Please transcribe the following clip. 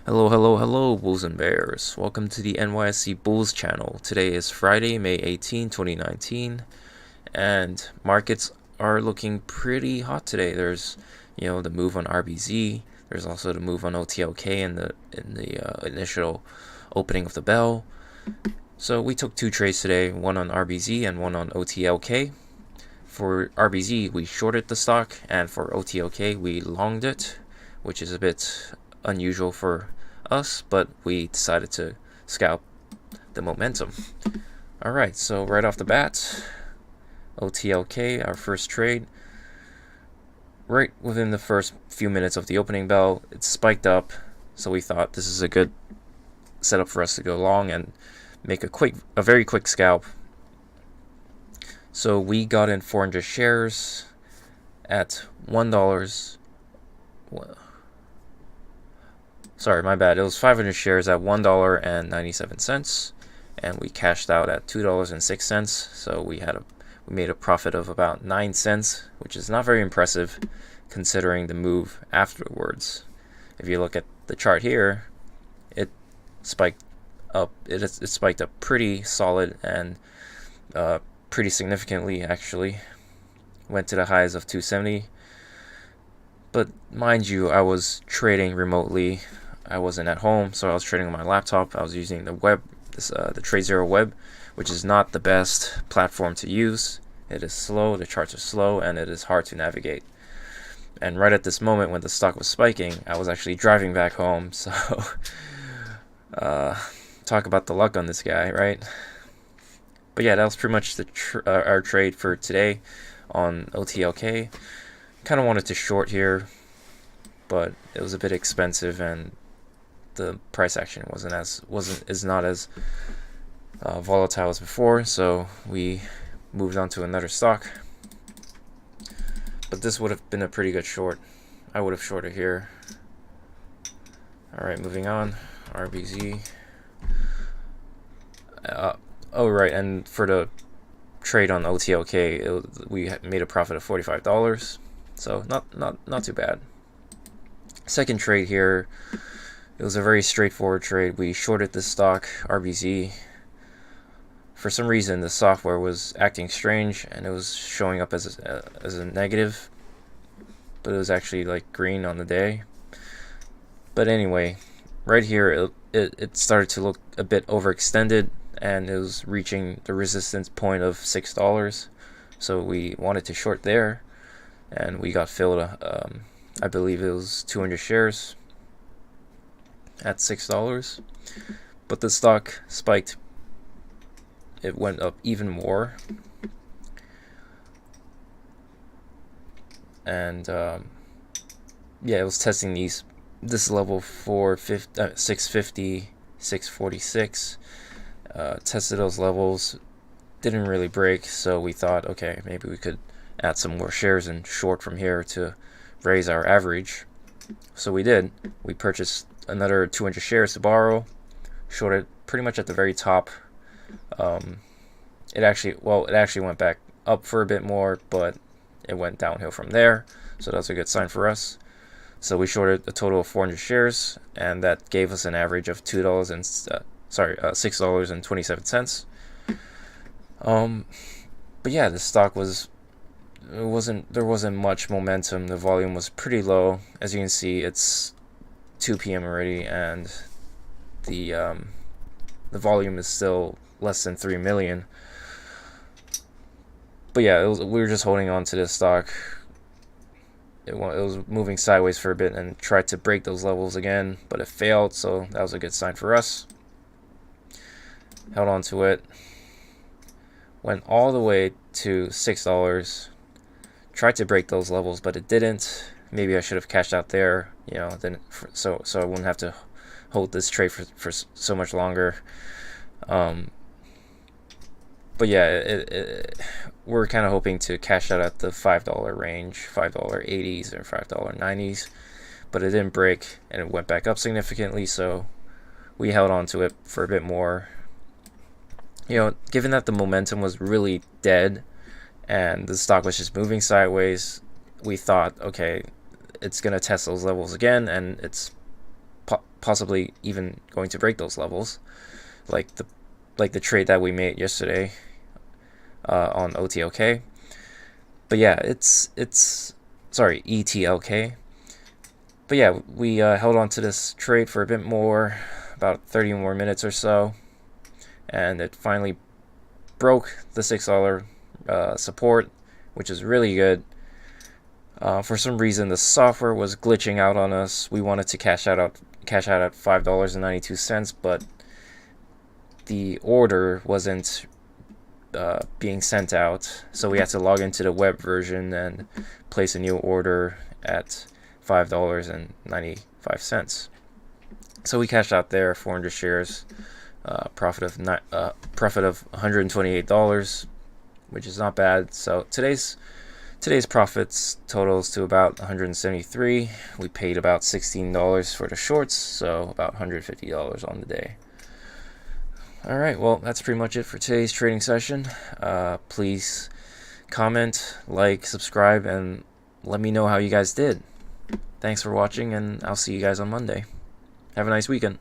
Hello, hello, hello, Bulls and Bears. Welcome to the NYSE Bulls channel. Today is Friday, May 18, 2019, and markets are looking pretty hot today. There's, the move on RBZ. There's also the move on OTLK in the initial opening of the bell. So we took two trades today, one on RBZ and one on OTLK. For RBZ, we shorted the stock, and for OTLK, we longed it, which is a bit unusual for us, but we decided to scalp the momentum. Alright, so right off the bat, OTLK, our first trade. Right within the first few minutes of the opening bell, it spiked up, so we thought this is a good setup for us to go long and make a very quick scalp. So we got in 400 shares at $1. Sorry, my bad. It was 500 shares at $1.97, and we cashed out at $2.06. So we made a profit of about 9 cents, which is not very impressive considering the move afterwards. If you look at the chart here, it spiked up. It spiked up pretty solid and pretty significantly, actually. Went to the highs of 270. But mind you, I was trading remotely. I wasn't at home, so I was trading on my laptop. I was using the web, the TradeZero web, which is not the best platform to use. It is slow, the charts are slow, and it is hard to navigate. And right at this moment when the stock was spiking, I was actually driving back home, so talk about the luck on this guy, right? But yeah, that was pretty much our trade for today on OTLK. Kind of wanted to short here, but it was a bit expensive and the price action is not as volatile as before, so we moved on to another stock. But this would have been a pretty good short. I would have shorted here. Alright, moving on. RBZ. Oh right, and for the trade on OTLK, we made a profit of $45. So not too bad. Second trade here, it was a very straightforward trade. We shorted this stock, RBZ. For some reason, the software was acting strange, and it was showing up as a negative, but it was actually like green on the day. But anyway, right here, it started to look a bit overextended, and it was reaching the resistance point of $6. So we wanted to short there, and we got filled. I believe it was 200 shares at $6, but the stock spiked. It went up even more, and yeah, it was testing this level for 650, 646. Tested those levels, didn't really break, so we thought, okay, maybe we could add some more shares and short from here to raise our average. So we did. We purchased another 200 shares to borrow, shorted pretty much at the very top. It actually went back up for a bit more, but it went downhill from there, so that's a good sign for us. So we shorted a total of 400 shares, and that gave us an average of $6.27. But yeah, the stock there wasn't much momentum. The volume was pretty low. As you can see, it's 2 p.m. already, and the volume is still less than 3 million. But yeah, we were just holding on to this stock. It was moving sideways for a bit and tried to break those levels again, but it failed, so that was a good sign for us. Held on to it. Went all the way to $6. Tried to break those levels, but it didn't. Maybe I should have cashed out there, so I wouldn't have to hold this trade for so much longer. But yeah, we're kind of hoping to cash out at the $5 range, $5.80s or $5.90s, but it didn't break and it went back up significantly, so we held on to it for a bit more. Given that the momentum was really dead and the stock was just moving sideways, we thought, okay, it's going to test those levels again, and it's possibly even going to break those levels, like the trade that we made yesterday on OTLK. But yeah, it's sorry, ETLK. But yeah, we held on to this trade for a bit more, about 30 more minutes or so, and it finally broke the $6 support, which is really good. For some reason, the software was glitching out on us. We wanted to cash out at $5.92, but the order wasn't being sent out, so we had to log into the web version and place a new order at $5.95. So we cashed out there, 400 shares, profit of $128, which is not bad. So today's profits totals to about $173. We paid about $16 for the shorts, so about $150 on the day. All right, well, that's pretty much it for today's trading session. Please comment, like, subscribe, and let me know how you guys did. Thanks for watching, and I'll see you guys on Monday. Have a nice weekend.